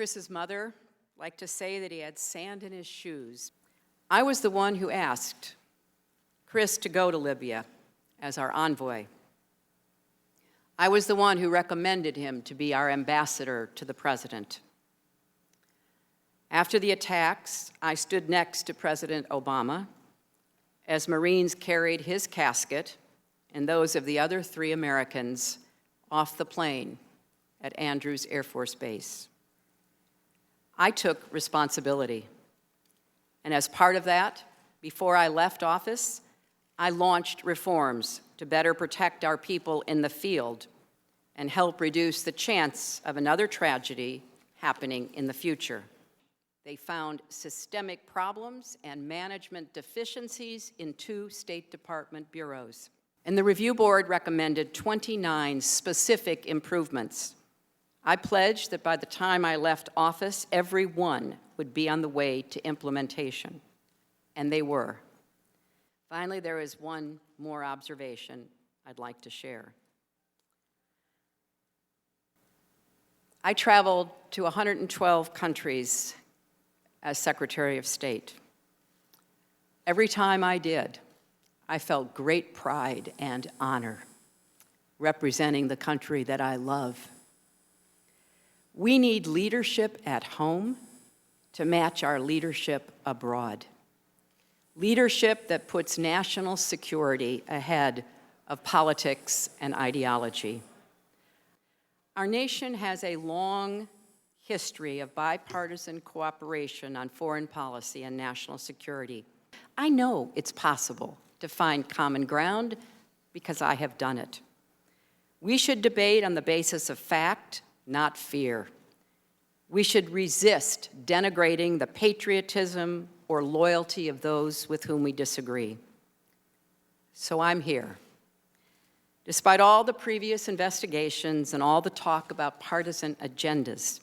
Chris's mother liked to say that he had sand in his shoes. I was the one who asked Chris to go to Libya as our envoy. I was the one who recommended him to be our ambassador to the president. After the attacks, I stood next to President Obama as Marines carried his casket and those of the other 3 Americans off the plane at Andrews Air Force Base. I took responsibility. And as part of that, before I left office, I launched reforms to better protect our people in the field and help reduce the chance of another tragedy happening in the future. They found systemic problems and management deficiencies in 2 State Department bureaus. And the review board recommended 29 specific improvements. I pledged that by the time I left office, every one would be on the way to implementation, and they were. Finally, there is one more observation I'd like to share. I traveled to 112 countries as Secretary of State. Every time I did, I felt great pride and honor representing the country that I love. We need leadership at home to match our leadership abroad. Leadership that puts national security ahead of politics and ideology. Our nation has a long history of bipartisan cooperation on foreign policy and national security. I know it's possible to find common ground because I have done it. We should debate on the basis of fact, not fear. We should resist denigrating the patriotism or loyalty of those with whom we disagree. So I'm here. Despite all the previous investigations and all the talk about partisan agendas,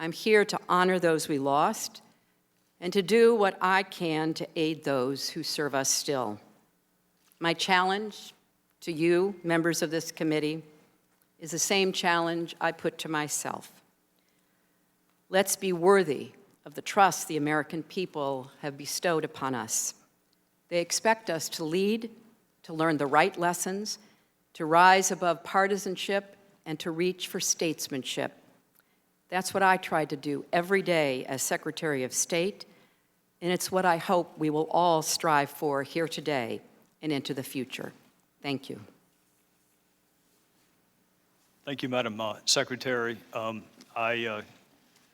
I'm here to honor those we lost and to do what I can to aid those who serve us still. My challenge to you, members of this committee, is the same challenge I put to myself. Let's be worthy of the trust the American people have bestowed upon us. They expect us to lead, to learn the right lessons, to rise above partisanship, and to reach for statesmanship. That's what I tried to do every day as Secretary of State, and it's what I hope we will all strive for here today and into the future. Thank you. Thank you, Madam Secretary. I